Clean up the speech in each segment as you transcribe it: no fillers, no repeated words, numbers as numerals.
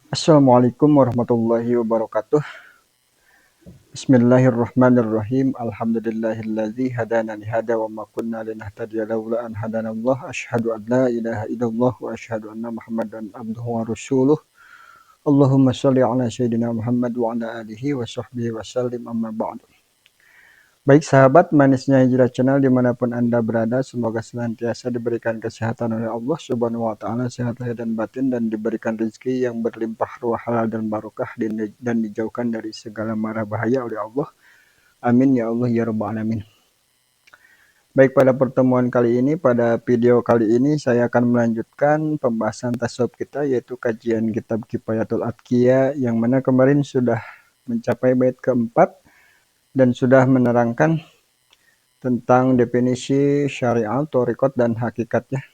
Assalamualaikum warahmatullahi wabarakatuh. Bismillahirrahmanirrahim. Alhamdulillahilladzi hadana li hada wa ma kunna linahtadiya laula an hadanallah. Asyhadu an la ilaha illallah wa asyhadu anna Muhammadan abduhu wa rasuluh. Allahumma shalli ala sayyidina Muhammad wa ala alihi wa sahbihi wa sallim amma ba'du. Baik sahabat manisnya Hijrah Channel dimanapun Anda berada, semoga senantiasa diberikan kesehatan oleh Allah Subhanahu wa Ta'ala, sehat lahir dan batin, dan diberikan rezeki yang berlimpah ruah halal dan barokah, dan dijauhkan dari segala mara bahaya oleh Allah. Amin ya Allah ya Rabbal Alamin. Baik, pada pertemuan kali ini, pada video kali ini saya akan melanjutkan pembahasan tasawuf kita, yaitu kajian kitab Kifayatul Atqiya, yang mana kemarin sudah mencapai bait keempat dan sudah menerangkan tentang definisi syariat, thariqat, dan hakikatnya.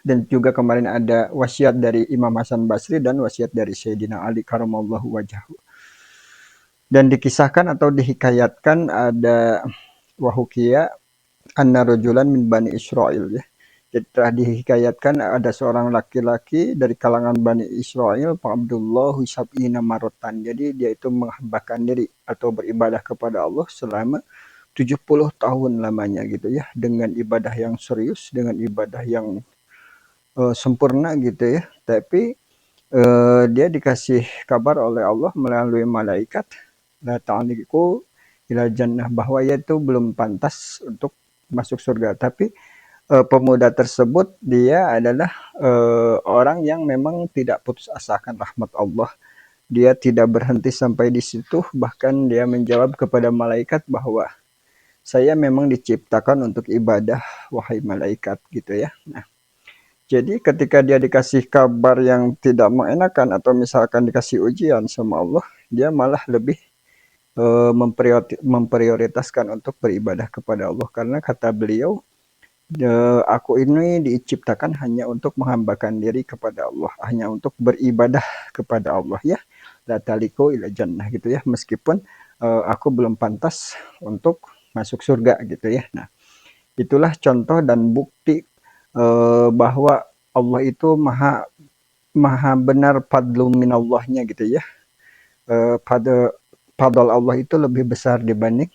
Dan juga kemarin ada wasiat dari Imam Hasan Basri dan wasiat dari Sayyidina Ali karamallahu wajhahu. Dan dikisahkan atau dihikayatkan ada wahukiya anna rajulan min Bani Israel, ya. Jadi telah dihikayatkan ada seorang laki-laki dari kalangan Bani Israel, Pak Abdullah sab'ina marotan. Jadi dia itu menghambakan diri atau beribadah kepada Allah selama 70 tahun lamanya gitu ya, dengan ibadah yang serius, dengan ibadah yang sempurna gitu ya. Tapi dia dikasih kabar oleh Allah melalui malaikat, la ta'liqu ila jannah, bahwa ia itu belum pantas untuk masuk surga. Tapi pemuda tersebut dia adalah orang yang memang tidak putus asa akan rahmat Allah. Dia tidak berhenti sampai di situ, bahkan dia menjawab kepada malaikat bahwa saya memang diciptakan untuk ibadah, wahai malaikat, gitu ya. Nah, jadi ketika dia dikasih kabar yang tidak mengenakan atau misalkan dikasih ujian sama Allah, dia malah lebih memprioritaskan untuk beribadah kepada Allah, karena kata beliau, aku ini diciptakan hanya untuk menghambakan diri kepada Allah, hanya untuk beribadah kepada Allah, ya. La taliku ila jannah, gitu ya, meskipun aku belum pantas untuk masuk surga, gitu ya. Nah, itulah contoh dan bukti bahwa Allah itu maha benar, fadlun minallahnya, gitu ya. Pada fadl Allah itu lebih besar dibanding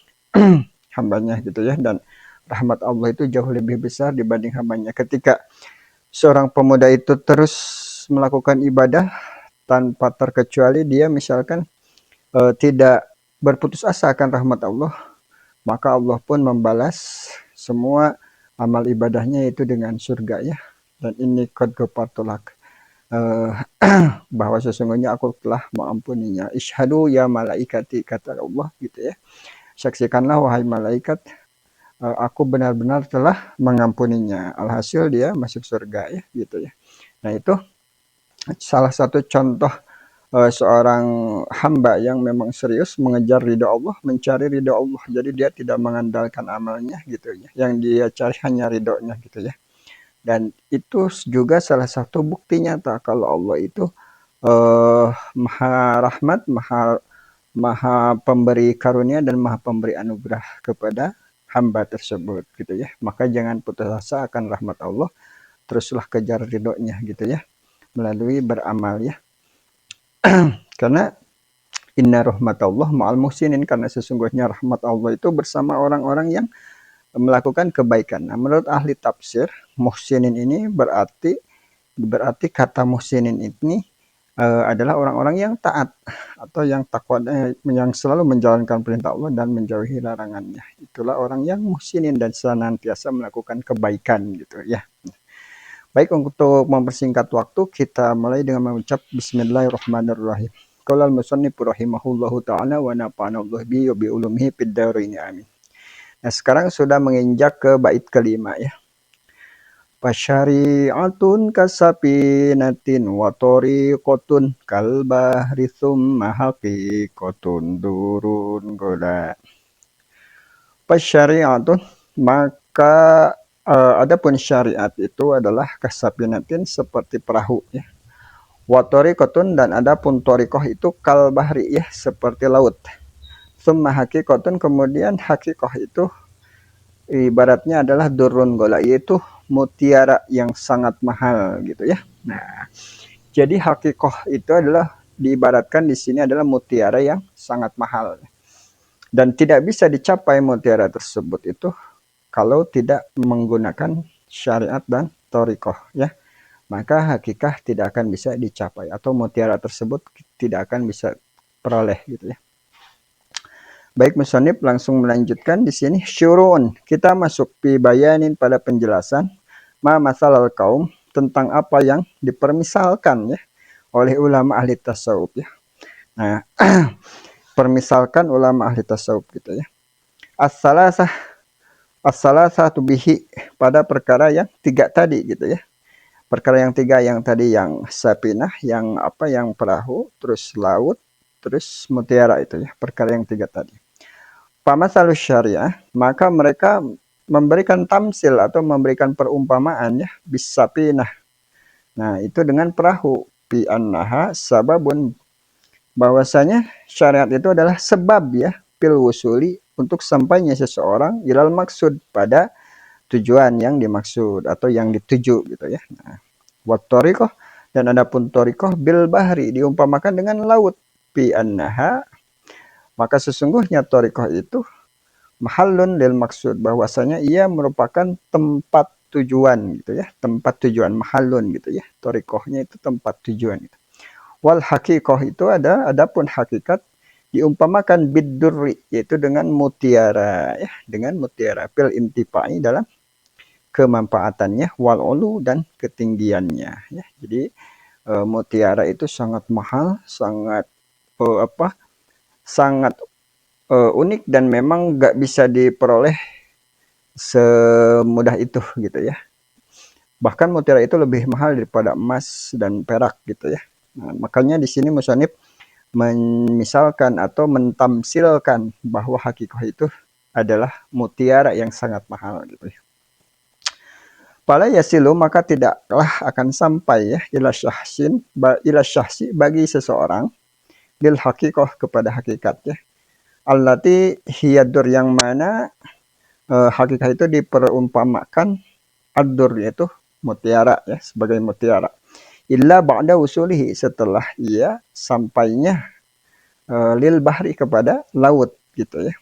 hambanya, gitu ya, dan rahmat Allah itu jauh lebih besar dibanding hambanya. Ketika seorang pemuda itu terus melakukan ibadah tanpa terkecuali, dia misalkan tidak berputus asa akan rahmat Allah, maka Allah pun membalas semua amal ibadahnya itu dengan surga, ya. Dan ini qad ghafartulak, bahwa sesungguhnya aku telah mengampuninya. Ishadu ya malaikati, kata Allah, gitu ya. Saksikanlah wahai malaikat, aku benar-benar telah mengampuninya. Alhasil dia masuk surga, ya, gitu ya. Nah, itu salah satu contoh seorang hamba yang memang serius mengejar ridha Allah, mencari ridha Allah. Jadi dia tidak mengandalkan amalnya, gitu ya. Yang dia cari hanya ridhonya, gitu ya. Dan itu juga salah satu bukti nyata kalau Allah itu maha rahmat, maha pemberi karunia, dan maha pemberi anugerah kepada hamba tersebut, gitu ya. Maka jangan putus asa akan rahmat Allah, teruslah kejar ridhonya, gitu ya, melalui beramal, ya. Karena inna rahmatallah ma'al muhsinin, karena sesungguhnya rahmat Allah itu bersama orang-orang yang melakukan kebaikan. Nah, menurut ahli tafsir, muhsinin ini berarti kata muhsinin ini adalah orang-orang yang taat atau yang takwa, yang selalu menjalankan perintah Allah dan menjauhi larangannya. Itulah orang yang muhsinin dan senantiasa melakukan kebaikan, gitu ya. Baik, untuk mempersingkat waktu, kita mulai dengan mengucap Bismillahirrahmanirrahim. Qala al-musannif rahimahullahu ta'ala wa nafa'ana Allah bi ulumihi fid dharain, amin. Nah, sekarang sudah menginjak ke bait kelima, ya. Fasyari'atun kasapinatin wa tariqatun kal bahri tsumma haqiqatun durun gola. Fasyari'atun, maka adapun syariat itu adalah kasapinatin, seperti perahu, ya. Wa tariqatun, dan adapun tariqah itu kal bahri, ya, seperti laut. Tsumma haqiqatun, kemudian haqiqah itu ibaratnya adalah durun gola, yaitu mutiara yang sangat mahal, gitu ya. Nah, Jadi hakikoh itu adalah diibaratkan di sini adalah mutiara yang sangat mahal dan tidak bisa dicapai mutiara tersebut itu kalau tidak menggunakan syariat dan torikoh ya, maka hakikah tidak akan bisa dicapai atau mutiara tersebut tidak akan bisa peroleh gitu ya. Baik, musannif langsung melanjutkan di sini syurun. Kita masuk pi bayanin pada penjelasan ma masalal kaum tentang apa yang dipermisalkan ya oleh ulama ahli tasawuf ya. Nah, permisalkan ulama ahli tasawuf gitu ya. As-salasah as-salasatu bihi pada perkara yang tiga tadi gitu ya. Perkara yang tiga yang tadi yang sapinah, yang apa yang perahu, terus laut, terus mutiara itu ya. Perkara yang tiga tadi. Pamasalus syariah, maka mereka memberikan tamsil atau memberikan perumpamaan ya bisapinah. Nah, itu dengan perahu bi annaha sababun, bahwasanya syariat itu adalah sebab ya pil wusuli untuk sampainya seseorang ilal maksud pada tujuan yang dimaksud atau yang dituju gitu ya. Nah, wat tariqah, dan adapun tariqah bil bahri diumpamakan dengan laut bi annaha, maka sesungguhnya tariqah itu mahallun lil maksud, bahwasanya ia merupakan tempat tujuan gitu ya, tempat tujuan mahallun gitu ya, tariqahnya itu tempat tujuan gitu. Wal hakikoh itu adapun hakikat diumpamakan bidurri, yaitu dengan mutiara ya, dengan mutiara pil intipai dalam kemanfaatannya, wal ulu dan ketinggiannya ya. Jadi mutiara itu sangat mahal, sangat sangat unik dan memang nggak bisa diperoleh semudah itu gitu ya. Bahkan mutiara itu lebih mahal daripada emas dan perak gitu ya. Nah, makanya di sini musannif memisalkan atau mentamsilkan bahwa hakikah itu adalah mutiara yang sangat mahal gitu ya. Pala yasilu, maka tidaklah akan sampai ya ila syahsi bagi seseorang bil hakikah kepada hakikat ya. Allati hiyadur, yang mana hakikah itu diperumpamakan ad-dur, yaitu mutiara ya, sebagai mutiara. Illa ba'da usulihi, setelah ia sampainya lil bahri kepada laut gitu ya.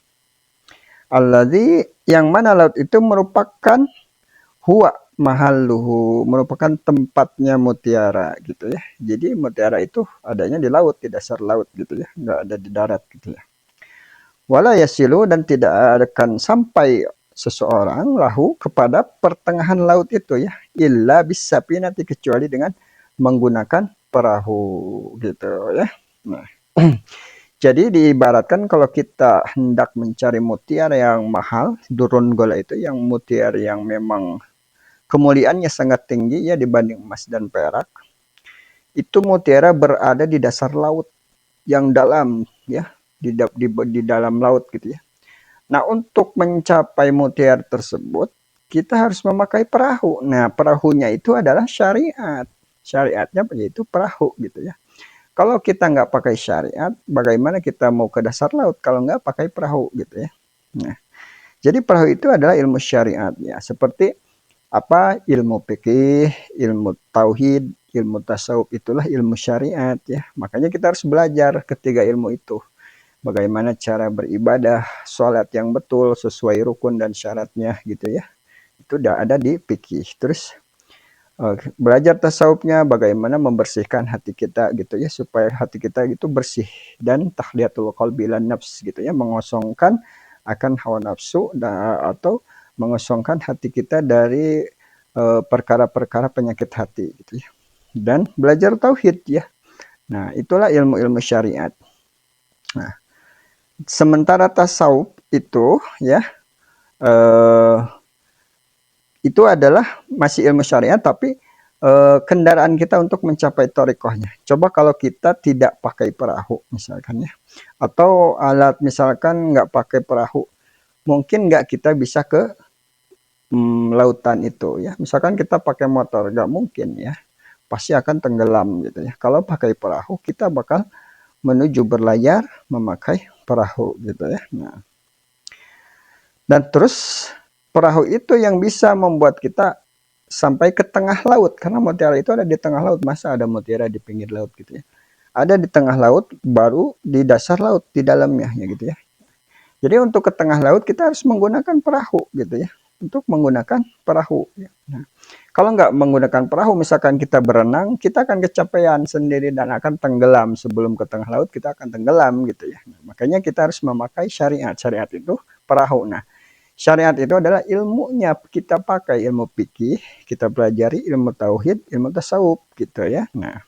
Alladzi, yang mana laut itu merupakan huwa mahalluhu, merupakan tempatnya mutiara gitu ya. Jadi mutiara itu adanya di laut, di dasar laut gitu ya, nggak ada di darat gitu ya. Wala yasilu, dan tidak akan sampai seseorang lahu kepada pertengahan laut itu ya, illa bisapinati, kecuali dengan menggunakan perahu gitu ya. Nah, jadi diibaratkan kalau kita hendak mencari mutiara yang mahal, durun gola itu yang mutiara yang memang kemuliaannya sangat tinggi ya dibanding emas dan perak, itu mutiara berada di dasar laut yang dalam ya, di dalam laut gitu ya. Nah, untuk mencapai mutiara tersebut kita harus memakai perahu. Nah, perahunya itu adalah syariat. Syariatnya yaitu perahu gitu ya. Kalau kita nggak pakai syariat, bagaimana kita mau ke dasar laut kalau nggak pakai perahu gitu ya. Nah, jadi perahu itu adalah ilmu syariat ya, seperti apa, ilmu fikih, ilmu tauhid, ilmu tasawuf, itulah ilmu syariat ya. Makanya kita harus belajar ketiga ilmu itu. Bagaimana cara beribadah, sholat yang betul sesuai rukun dan syaratnya gitu ya. Itu udah ada di fikih. Terus belajar tasawufnya, bagaimana membersihkan hati kita gitu ya, supaya hati kita itu bersih, dan tahliyatul qalbi lan nafs gitu ya, mengosongkan akan hawa nafsu atau mengosongkan hati kita dari perkara-perkara penyakit hati gitu ya. Dan belajar tauhid ya. Nah, itulah ilmu-ilmu syariat. Nah, sementara tasawuf itu ya itu adalah masih ilmu syariat, tapi kendaraan kita untuk mencapai thariqahnya. Coba kalau kita tidak pakai perahu misalkan ya, atau alat misalkan nggak pakai perahu, mungkin nggak kita bisa ke lautan itu ya. Misalkan kita pakai motor, nggak mungkin ya, pasti akan tenggelam gitu ya. Kalau pakai perahu kita bakal menuju berlayar memakai perahu gitu ya. Nah, dan terus perahu itu yang bisa membuat kita sampai ke tengah laut, karena mutiara itu ada di tengah laut. Masa ada mutiara di pinggir laut gitu ya? Ada di tengah laut, baru di dasar laut di dalamnya ya gitu ya. Jadi untuk ke tengah laut kita harus menggunakan perahu gitu ya. Untuk menggunakan perahu. Ya. Nah, kalau nggak menggunakan perahu, misalkan kita berenang, kita akan kecapean sendiri dan akan tenggelam. Sebelum ke tengah laut kita akan tenggelam gitu ya. Nah, makanya kita harus memakai syariat. Syariat itu perahu. Nah, syariat itu adalah ilmunya kita pakai, ilmu fikih, kita pelajari ilmu tauhid, ilmu tasawuf gitu ya. Nah,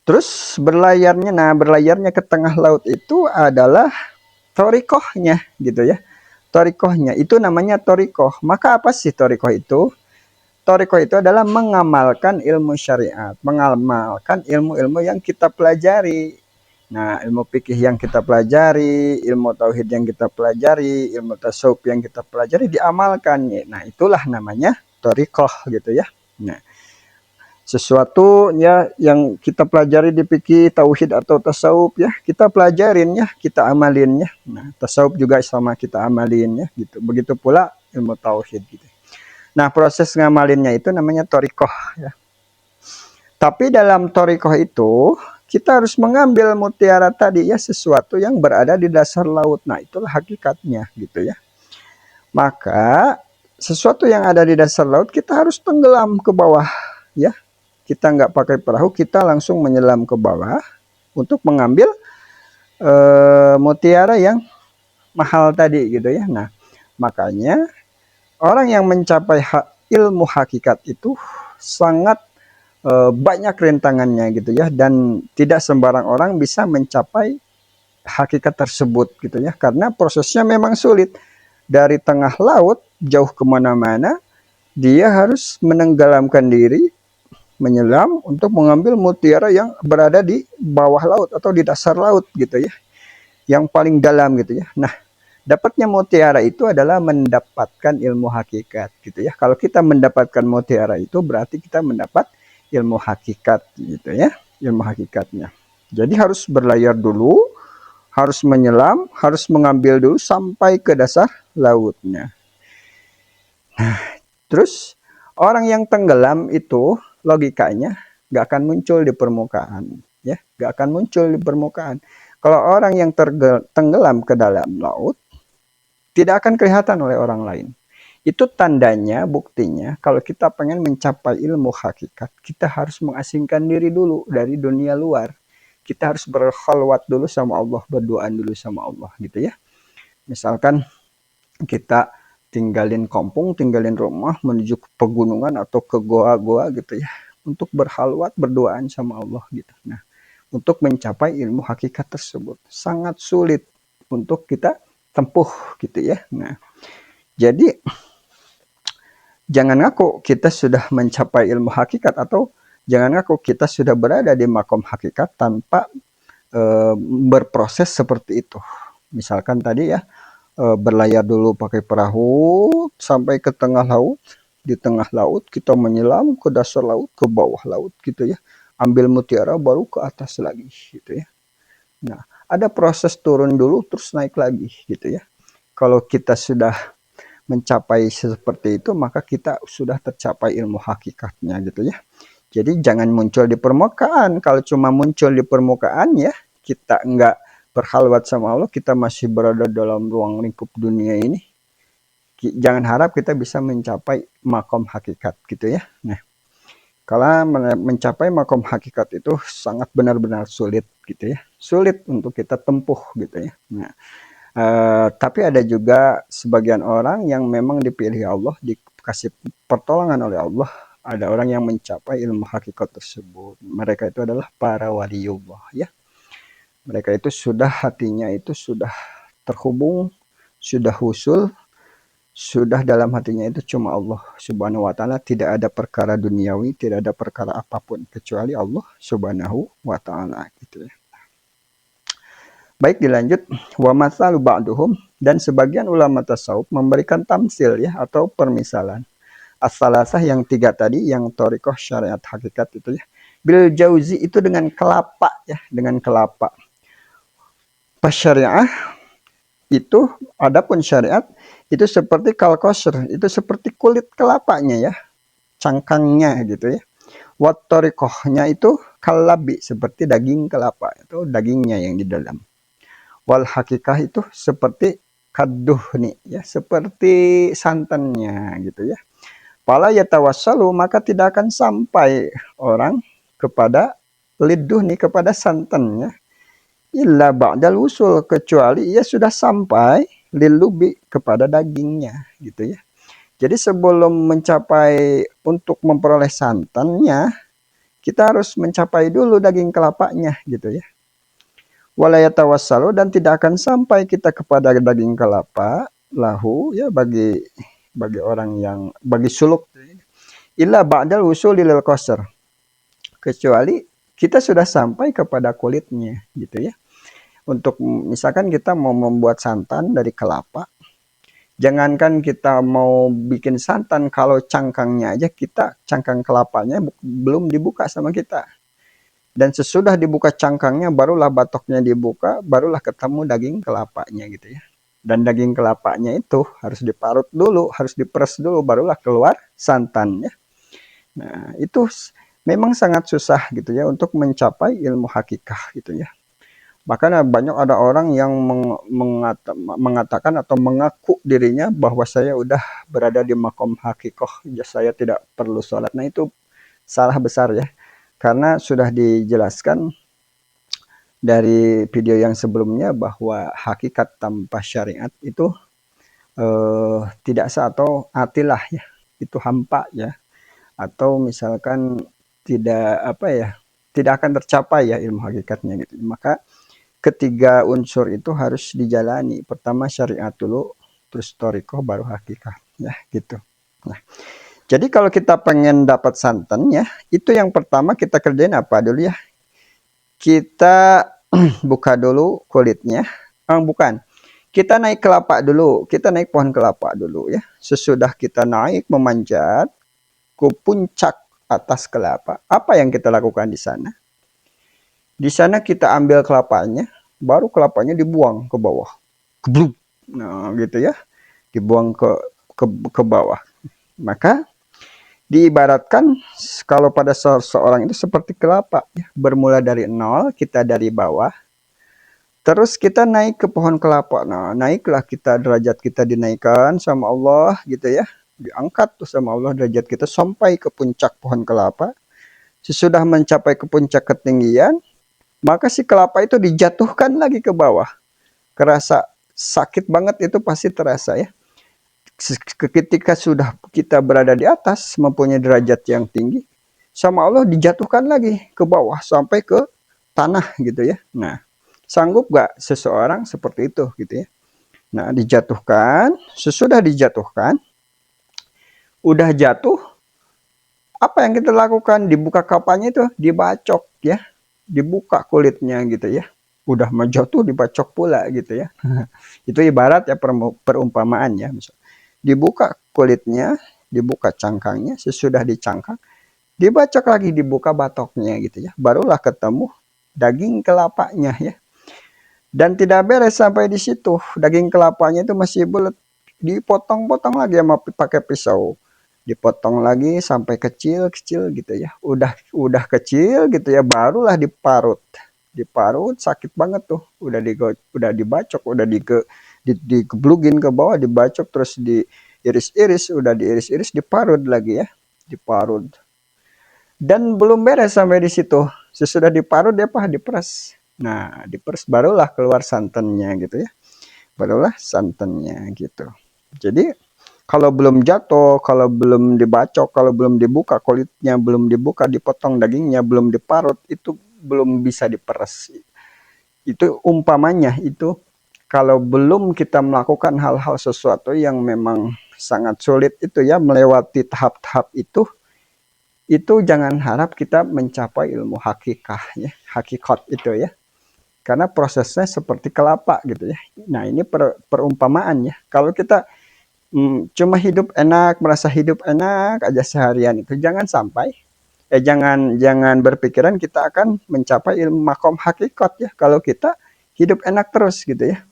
terus berlayarnya ke tengah laut itu adalah torikohnya gitu ya. Torikohnya itu namanya torikoh. Maka apa sih torikoh itu? Torikoh itu adalah mengamalkan ilmu syariat, mengamalkan ilmu-ilmu yang kita pelajari. Nah, ilmu fikih yang kita pelajari, ilmu tauhid yang kita pelajari, ilmu tasawuf yang kita pelajari diamalkan. Nah, itulah namanya torikoh gitu ya. Nah, sesuatu ya yang kita pelajari di fikih, tauhid atau tasawuf ya, kita pelajarin ya, kita amalin ya. Nah, tasawuf juga sama kita amalin ya gitu. Begitu pula ilmu tauhid gitu. Nah, proses ngamalinnya itu namanya torikoh ya. Tapi dalam torikoh itu kita harus mengambil mutiara tadi ya, sesuatu yang berada di dasar laut. Nah, itulah hakikatnya gitu ya. Maka sesuatu yang ada di dasar laut kita harus tenggelam ke bawah ya. Kita nggak pakai perahu, kita langsung menyelam ke bawah untuk mengambil mutiara yang mahal tadi gitu ya. Nah, makanya orang yang mencapai ilmu hakikat itu sangat banyak rintangannya gitu ya, dan tidak sembarang orang bisa mencapai hakikat tersebut gitu ya, karena prosesnya memang sulit. Dari tengah laut jauh kemana-mana, dia harus menenggelamkan diri, menyelam untuk mengambil mutiara yang berada di bawah laut atau di dasar laut gitu ya, yang paling dalam gitu ya. Nah, dapatnya mutiara itu adalah mendapatkan ilmu hakikat gitu ya. Kalau kita mendapatkan mutiara itu berarti kita mendapat ilmu hakikat gitu ya, ilmu hakikatnya. Jadi harus berlayar dulu, harus menyelam, harus mengambil dulu sampai ke dasar lautnya. Nah, terus orang yang tenggelam itu logikanya nggak akan muncul di permukaan, ya, nggak akan muncul di permukaan. Kalau orang yang tenggelam ke dalam laut, tidak akan kelihatan oleh orang lain. Itu tandanya, buktinya, kalau kita pengen mencapai ilmu hakikat, kita harus mengasingkan diri dulu dari dunia luar. Kita harus berkhalwat dulu sama Allah, berdoa dulu sama Allah gitu ya. Misalkan kita tinggalin kampung, tinggalin rumah, menuju ke pegunungan atau ke goa-goa gitu ya, untuk berkhalwat, berdoaan sama Allah gitu. Nah, untuk mencapai ilmu hakikat tersebut sangat sulit untuk kita tempuh gitu ya. Nah, jadi jangan ngaku kita sudah mencapai ilmu hakikat, atau jangan ngaku kita sudah berada di makom hakikat tanpa berproses seperti itu. Misalkan tadi ya, berlayar dulu pakai perahu sampai ke tengah laut. Di tengah laut kita menyelam ke dasar laut, ke bawah laut gitu ya. Ambil mutiara baru ke atas lagi gitu ya. Nah, ada proses turun dulu terus naik lagi gitu ya. Kalau kita sudah mencapai seperti itu, maka kita sudah tercapai ilmu hakikatnya gitu ya. Jadi jangan muncul di permukaan. Kalau cuma muncul di permukaan ya, kita nggak berkhalwat sama Allah, kita masih berada dalam ruang lingkup dunia ini. Jangan harap kita bisa mencapai makom hakikat gitu ya. Nah, kalau mencapai makom hakikat itu sangat benar-benar sulit gitu ya. Sulit untuk kita tempuh gitu ya. Nah, tapi ada juga sebagian orang yang memang dipilih Allah, dikasih pertolongan oleh Allah. Ada orang yang mencapai ilmu hakikat tersebut. Mereka itu adalah para waliullah ya. Mereka itu sudah hatinya itu sudah terhubung, sudah husul, sudah dalam hatinya itu cuma Allah Subhanahu wa taala, tidak ada perkara duniawi, tidak ada perkara apapun kecuali Allah Subhanahu wa taala gitu ya. Baik, dilanjut. Wa masalu ba'duhum, dan sebagian ulama tasawuf memberikan tamsil ya, atau permisalan. As-salasah yang tiga tadi, yang thariqah, syariat, hakikat itu ya. Bil jauzi itu dengan kelapa ya, dengan kelapa. Pas syariah Itu adapun syariat itu seperti kalkosr, itu seperti kulit kelapanya ya, cangkangnya gitu ya. Watorikohnya itu kalabi, seperti daging kelapa, itu dagingnya yang di dalam. Wal hakikah itu seperti kaduh nih ya, seperti santannya gitu ya. Pala yatawassalu, maka tidak akan sampai orang kepada liduh nih, kepada santannya, illa ba'dal usul, kecuali ia sudah sampai lilubi, kepada dagingnya gitu ya. Jadi sebelum mencapai untuk memperoleh santannya, kita harus mencapai dulu daging kelapanya gitu ya. Walayatawassalu, dan tidak akan sampai kita kepada daging kelapa lahu ya, bagi orang yang bagi suluk, illa ba'dal usul lil qasr, kecuali kita sudah sampai kepada kulitnya gitu ya. Untuk misalkan kita mau membuat santan dari kelapa, jangankan kita mau bikin santan, kalau cangkangnya aja kita, cangkang kelapanya belum dibuka sama kita. Dan sesudah dibuka cangkangnya, barulah batoknya dibuka, barulah ketemu daging kelapanya gitu ya. Dan daging kelapanya itu harus diparut dulu, harus diperes dulu, barulah keluar santannya. Nah, itu memang sangat susah gitu ya untuk mencapai ilmu hakikah gitu ya. Bahkan banyak ada orang yang mengatakan atau mengaku dirinya bahwa saya udah berada di makom hakikoh, ya saya tidak perlu sholat. Nah itu salah besar ya, karena sudah dijelaskan dari video yang sebelumnya bahwa hakikat tanpa syariat itu tidak sah, atau atilah ya, itu hampa ya, atau misalkan tidak apa ya, tidak akan tercapai ya ilmu hakikatnya gitu. Maka ketiga unsur itu harus dijalani. Pertama syariat dulu, terus torikoh, baru hakikat ya gitu. Nah, jadi kalau kita pengen dapat santannya, itu yang pertama kita kerjain apa dulu ya? Kita buka dulu kulitnya. Bukan. Kita naik kelapa dulu. Kita naik pohon kelapa dulu ya. Sesudah kita naik memanjat ke puncak atas kelapa, apa yang kita lakukan di sana? Di sana kita ambil kelapanya, baru kelapanya dibuang ke bawah. Kebluk. Nah, gitu ya. Dibuang ke bawah. Maka diibaratkan kalau pada seorang itu seperti kelapa ya. Bermula dari nol, kita dari bawah. Terus kita naik ke pohon kelapa. Nah, naiklah kita, derajat kita dinaikkan sama Allah gitu ya. Diangkat tuh sama Allah derajat kita sampai ke puncak pohon kelapa. Sesudah mencapai ke puncak ketinggian, maka si kelapa itu dijatuhkan lagi ke bawah. Kerasa sakit banget, itu pasti terasa ya. Ketika sudah kita berada di atas, mempunyai derajat yang tinggi, sama Allah dijatuhkan lagi ke bawah sampai ke tanah gitu ya. Nah, sanggup gak seseorang seperti itu gitu ya. Nah, dijatuhkan, sesudah dijatuhkan, udah jatuh, apa yang kita lakukan? Dibuka kapalnya itu, dibacok ya. Dibuka kulitnya gitu ya. Udah mau jatuh dibacok pula gitu ya. Itu ibarat ya, perumpamaan ya. Dibuka kulitnya, dibuka cangkangnya, sesudah dicangkang, dibacok lagi, dibuka batoknya gitu ya. Barulah ketemu daging kelapanya ya. Dan tidak beres sampai di situ. Daging kelapanya itu masih bulat. Dipotong-potong lagi sama pakai pisau. Dipotong lagi sampai kecil-kecil gitu ya. Udah kecil gitu ya, barulah diparut. Diparut sakit banget tuh. Udah dibacok, udah dikeblugin ke bawah, dibacok, terus diiris-iris, udah diiris-iris, diparut lagi ya. Diparut. Dan belum beres sampai di situ. Sesudah diparut dia diperes. Nah, diperes barulah keluar santannya gitu ya. Barulah santannya gitu. Jadi kalau belum jatuh, kalau belum dibacok, kalau belum dibuka kulitnya, belum dibuka, dipotong dagingnya, belum diparut, itu belum bisa diperes. Itu umpamanya, itu kalau belum kita melakukan hal-hal sesuatu yang memang sangat sulit itu ya, melewati tahap-tahap itu jangan harap kita mencapai ilmu hakikah ya, hakikat itu ya. Karena prosesnya seperti kelapa gitu ya. Nah, ini perumpamaan ya. Kalau kita cuma hidup enak, merasa hidup enak aja seharian, itu jangan sampai jangan berpikiran kita akan mencapai ilmu makom hakikat ya, kalau kita hidup enak terus gitu ya.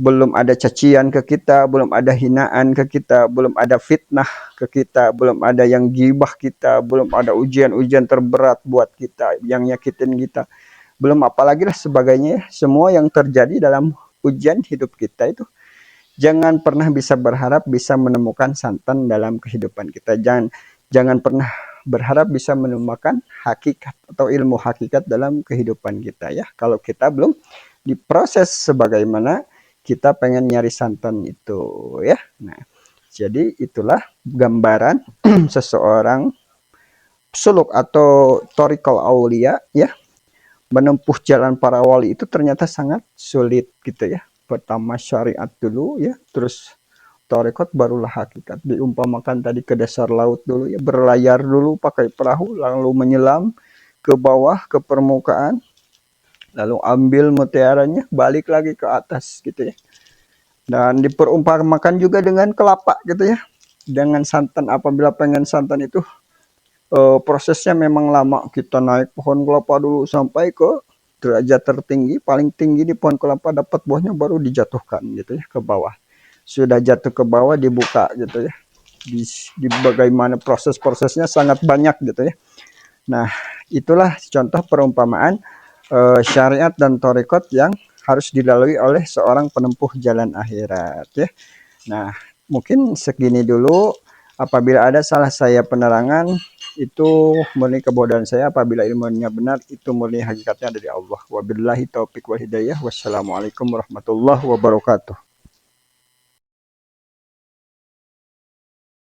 belum ada cacian ke kita, belum ada hinaan ke kita, belum ada fitnah ke kita, belum ada yang gibah kita, belum ada ujian-ujian terberat buat kita, yang nyakitin kita. Belum apalagi lah sebagainya. Semua yang terjadi dalam ujian hidup kita itu, jangan pernah bisa berharap bisa menemukan santan dalam kehidupan kita. Jangan pernah berharap bisa menemukan hakikat atau ilmu hakikat dalam kehidupan kita ya. Kalau kita belum diproses sebagaimana kita pengen nyari santan itu ya. Nah, jadi itulah gambaran seseorang suluk atau torikal aulia ya, menempuh jalan para wali itu ternyata sangat sulit gitu ya. Pertama syariat dulu ya, terus tarekat barulah hakikat. Diumpamakan tadi ke dasar laut dulu ya, berlayar dulu pakai perahu, lalu menyelam ke bawah ke permukaan, lalu ambil mutiaranya, balik lagi ke atas gitu ya. Dan diperumpamakan juga dengan kelapa gitu ya, dengan santan. Apabila pengen santan itu prosesnya memang lama. Kita naik pohon kelapa dulu sampai ke derajat tertinggi, paling tinggi di pohon kelapa, dapat buahnya baru dijatuhkan gitu ya ke bawah. Sudah jatuh ke bawah dibuka gitu ya. Di bagaimana proses-prosesnya sangat banyak gitu ya. Nah, itulah contoh perumpamaan syariat dan tarekat yang harus dilalui oleh seorang penempuh jalan akhirat ya. Nah, mungkin segini dulu. Apabila ada salah saya penerangan, itu murni kebodohan saya. Apabila ilmunya benar, itu murni hakikatnya dari Allah. Wabillahi taufiq wal hidayah. Wassalamualaikum warahmatullahi wabarakatuh.